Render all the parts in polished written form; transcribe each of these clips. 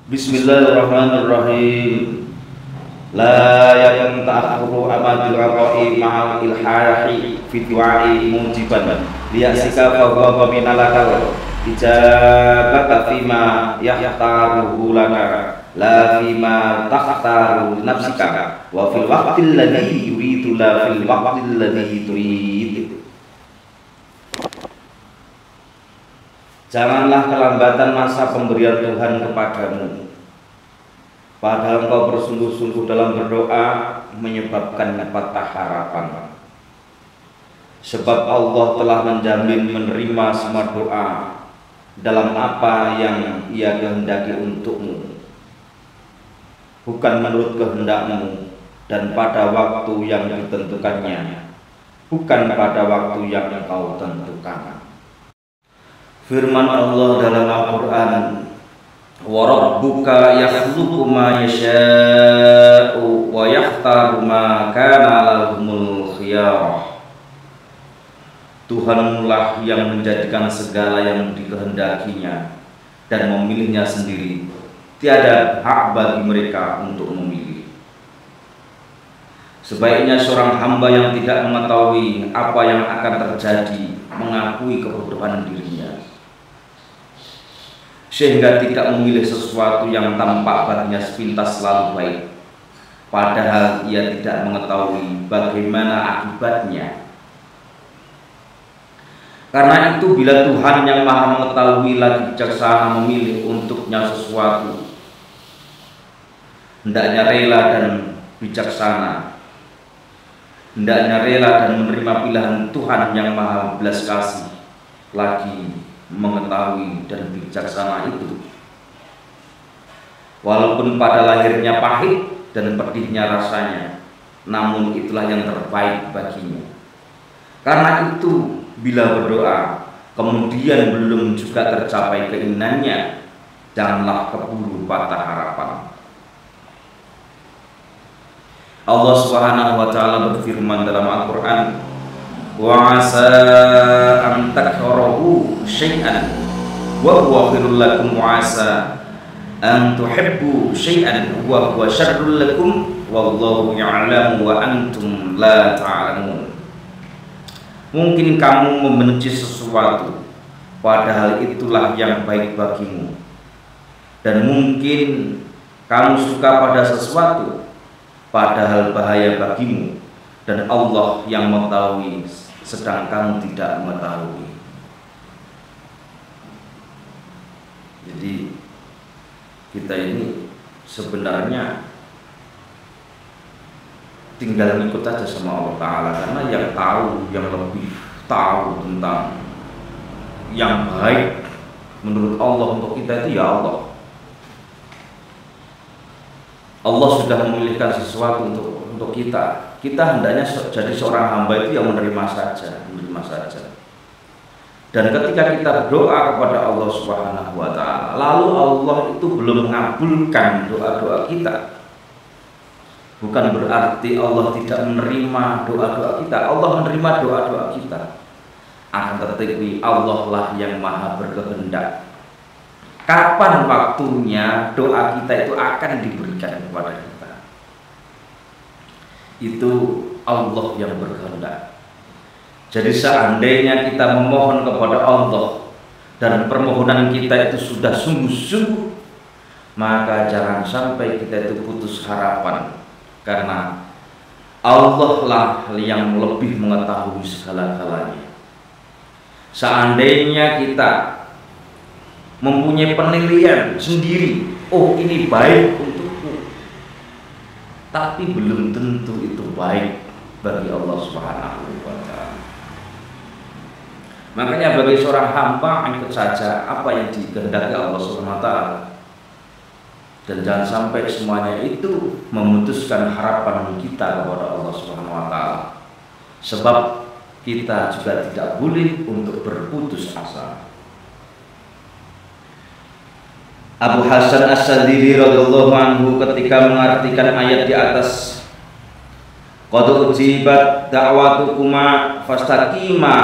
Bismillahirrahmanirrahim. La yakun ta'akhuru amadil ra'i ma'al ilhahi fi du'ai mujiban liyasika fa huwa minalakal ijabata fima yahtaruhu lana la fima takhtaru nafsika wa fil waqtil ladzi yuridu la fil waqtil ladzi turid. Janganlah kelambatan masa pemberian Tuhan kepadamu, padahal engkau bersungguh-sungguh dalam berdoa menyebabkan patah harapan. Sebab Allah telah menjamin menerima semua doa dalam apa yang Ia kehendaki untukmu, bukan menurut kehendakmu dan pada waktu yang ditentukannya, bukan pada waktu yang engkau tentukan. Firman Allah dalam Al-Quran, wa rabbuka yakhluqu ma yasha'u wa yakhtaru ma kana lahumul khiyarah. Tuhanlah yang menjadikan segala yang dikehendakinya dan memilihnya sendiri. Tiada hak bagi mereka untuk memilih. Sebaiknya seorang hamba yang tidak mengetahui apa yang akan terjadi mengakui kebodohan dirinya, sehingga tidak memilih sesuatu yang tampak baginya sepintas selalu baik, padahal ia tidak mengetahui bagaimana akibatnya. Karena itu bila Tuhan yang Maha Mengetahui lagi bijaksana memilih untuknya sesuatu, hendaknya rela dan bijaksana, hendaknya rela dan menerima pilihan Tuhan yang Maha Belas Kasih lagi mengetahui dan bijaksana itu. Walaupun pada lahirnya pahit dan pedihnya rasanya, namun itulah yang terbaik baginya. Karena itu bila berdoa kemudian belum juga tercapai keinginannya, janganlah keburu patah harapan. Allah Subhanahu wa taala berfirman dalam Al-Qur'an, wa asa an takrahu syai'an wa huwa khairul lakum wa asa an tuhibbu syai'an wa huwa syarrul lakum wallahu ya'lamu wa antum la ta'lamun. Mungkin kamu membenci sesuatu padahal itulah yang baik bagimu, dan mungkin kamu suka pada sesuatu padahal bahaya bagimu, dan Allah yang mengetahui sedang kamu tidak mengetahui. Jadi kita ini sebenarnya tinggal ikut aja sama Allah Ta'ala, karena yang tahu, yang lebih tahu tentang yang baik menurut Allah untuk kita itu ya Allah. Allah sudah memilihkan sesuatu untuk kita. Kita hendaknya jadi seorang hamba itu yang menerima saja. Dan ketika kita berdoa kepada Allah Subhanahu wa taala, lalu Allah itu belum mengabulkan doa-doa kita, bukan berarti Allah tidak menerima doa-doa kita. Allah menerima doa-doa kita. Akan tetapi Allah lah yang Maha berkehendak kapan waktunya doa kita itu akan diberikan kepada kita. Itu Allah yang berkehendak. Jadi seandainya kita memohon kepada Allah dan permohonan kita itu sudah sungguh-sungguh, maka jangan sampai kita itu putus harapan, karena Allah lah yang lebih mengetahui segala-galanya. Seandainya kita mempunyai penilaian sendiri, oh ini baik untukku, tapi belum tentu itu baik bagi Allah Subhanahu wa taala. Makanya bagi seorang hamba ikut saja apa yang dikehendaki Allah Subhanahu wa taala, dan jangan sampai semuanya itu memutuskan harapan kita kepada Allah Subhanahu wa taala. Sebab kita juga tidak boleh untuk berputus asa. Abu Hasan As-Sadili radhiyallahu anhu ketika mengartikan ayat di atas, qad ujibat da'watukuma fastaqima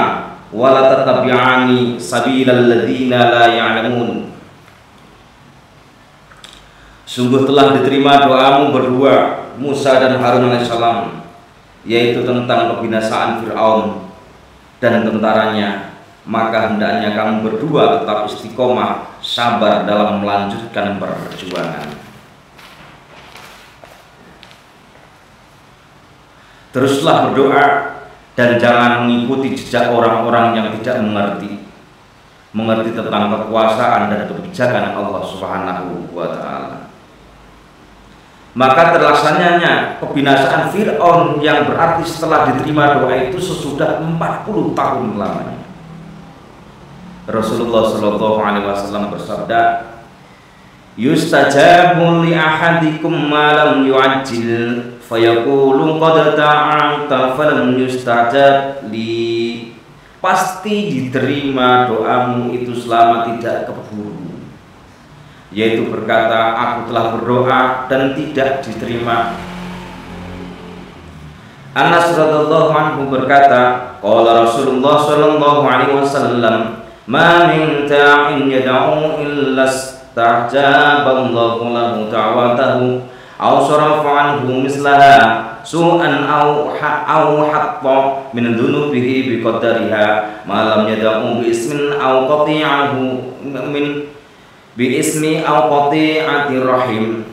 wa la tattabi'ani sabilal ladzina la ya'lamun. Sungguh telah diterima doamu berdua, Musa dan Harun alaihissalam, yaitu tentang kebinasaan Fir'aun dan tentaranya. Maka hendaknya kamu berdua tetap istiqomah, sabar dalam melanjutkan perjuangan. Teruslah berdoa dan jangan mengikuti jejak orang-orang yang tidak mengerti tentang kekuasaan dan kebijakan Allah Subhanahu wa Ta'ala. Maka terlaksananya kebinasaan Fir'aun yang berarti setelah diterima doa itu sesudah 40 tahun lamanya. Rasulullah Shallallahu Alaihi Wasallam bersabda, "Yustajabu li ahadikum ma lam yu'ajjil, fayaqulu qad ta'anta falam yustajab li." Pasti diterima doamu itu selama tidak keburu, yaitu berkata, aku telah berdoa dan tidak diterima. Anas radhiyallahu anhu berkata, qala Rasulullah sallallahu alaihi wasallam, ma min da'in yad'u illa istajaballahu lahu da'watahu aw sarafa anhu mislaha su'an aw hatta min dhunubihi biqadariha ma lam yad'u bi ismin aw qati'ahu min bi ismi aw qati'ati rahim.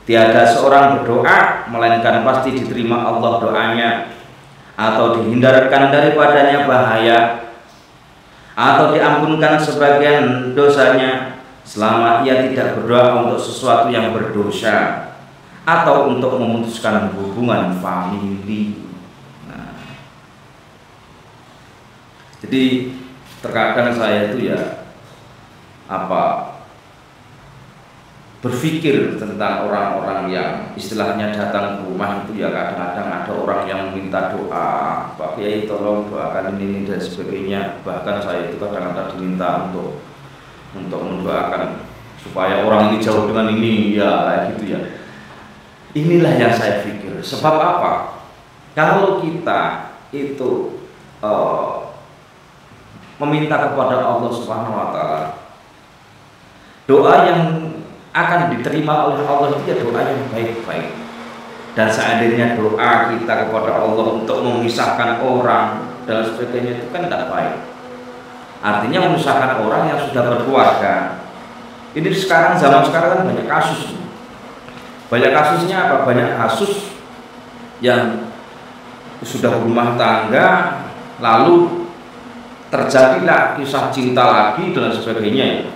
Tiada seorang berdoa melainkan pasti diterima Allah doanya, atau dihindarkan daripadanya bahaya, atau diampunkan sebagian dosanya selama ia tidak berdoa untuk sesuatu yang berdosa atau untuk memutuskan hubungan famili. Nah, jadi terkadang saya itu ya berpikir tentang orang-orang yang istilahnya datang ke rumah itu ya, kadang-kadang ada orang yang minta doa, Pak Kiai tolong doakan ini dan sebagainya. Bahkan saya itu kadang-kadang diminta untuk mendoakan supaya orang ini jauh dengan ini ya, kayak gitu ya. Inilah yang saya pikir. Sebab apa? Kalau kita itu meminta kepada Allah Subhanahu wa Ta'ala, doa yang akan diterima oleh Allah itu ya doa yang baik-baik. Dan seandainya doa kita kepada Allah untuk memisahkan orang dan sebagainya itu kan tidak baik. Artinya memisahkan orang yang sudah berkeluarga. Ini sekarang, zaman sekarang kan banyak kasus. Banyak kasusnya apa? Banyak kasus yang sudah berumah tangga lalu terjadilah kisah cinta lagi dan sebagainya.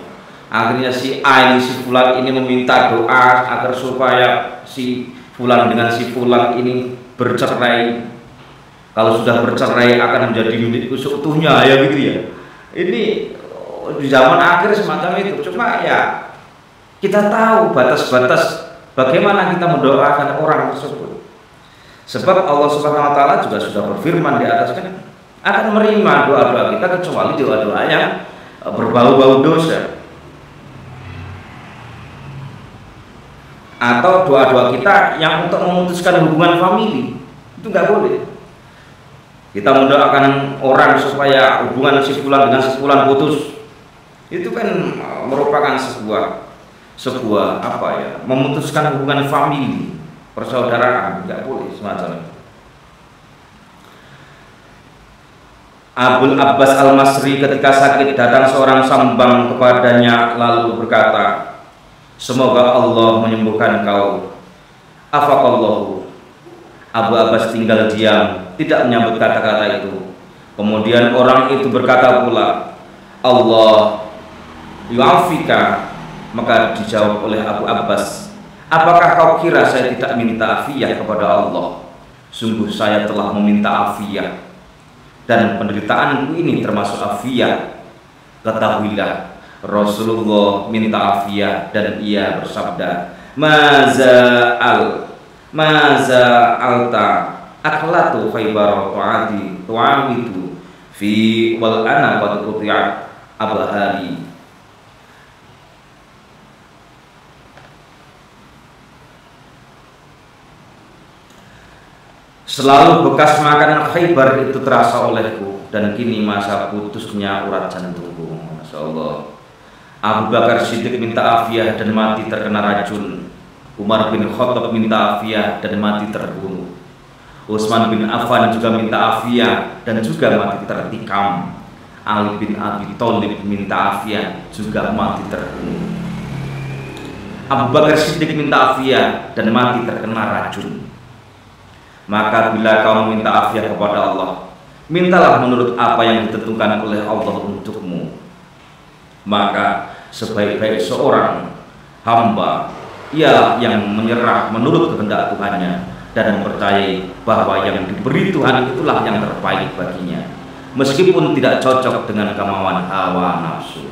Akhirnya si A ini, si Fulan ini meminta doa agar supaya si Fulan dengan si Fulan ini bercerai. Kalau sudah bercerai akan menjadi milikku seutuhnya ya gitu ya. Ini di zaman akhir semacam itu. Cuma ya kita tahu batas-batas bagaimana kita mendoakan orang tersebut. Sebab Allah Subhanahu wa Ta'ala juga sudah berfirman di atas kan, akan menerima doa-doa kita kecuali doa-doa yang berbau-bau dosa. Atau doa-doa kita yang untuk memutuskan hubungan famili, itu nggak boleh. Kita mendoakan orang supaya hubungan si fulan dengan si fulan putus, itu kan merupakan sebuah apa ya, memutuskan hubungan famili, persaudaraan, nggak boleh semacam itu. Abul Abbas Al-Masri ketika sakit datang seorang sambang kepadanya lalu berkata, semoga Allah menyembuhkan kau. Afaqallahu. Abu Abbas tinggal diam, tidak menyambut kata-kata itu. Kemudian orang itu berkata pula, Allah yu'afika. Maka dijawab oleh Abu Abbas, apakah kau kira saya tidak minta afiyah kepada Allah? Sungguh saya telah meminta afiyah, dan penderitaanku ini termasuk afiyah. Ketahuilah, Rasulullah minta afiyah dan ia bersabda, maza alta aklatu khaybar tu'awidu fi wal ana qad quti'at abahari. Selalu bekas makanan Khaybar itu terasa olehku, dan kini masa putusnya urat jantungku. Masya Allah. Abu Bakar Siddiq minta afiyah dan mati terkena racun. Umar bin Khattab minta afiah dan mati terbunuh. Utsman bin Affan juga minta afiah dan juga mati tertikam. Ali bin Abi Thalib minta afiah juga mati terbunuh. Abu Bakar Siddiq minta afiah dan mati terkena racun. Maka bila kamu minta afiah kepada Allah, mintalah menurut apa yang ditentukan oleh Allah untukmu. Maka sebaik-baik seorang hamba ialah yang menyerah menurut kehendak Tuhannya dan mempercayai bahwa yang diberi Tuhan itulah yang terbaik baginya, meskipun tidak cocok dengan kemauan hawa nafsu.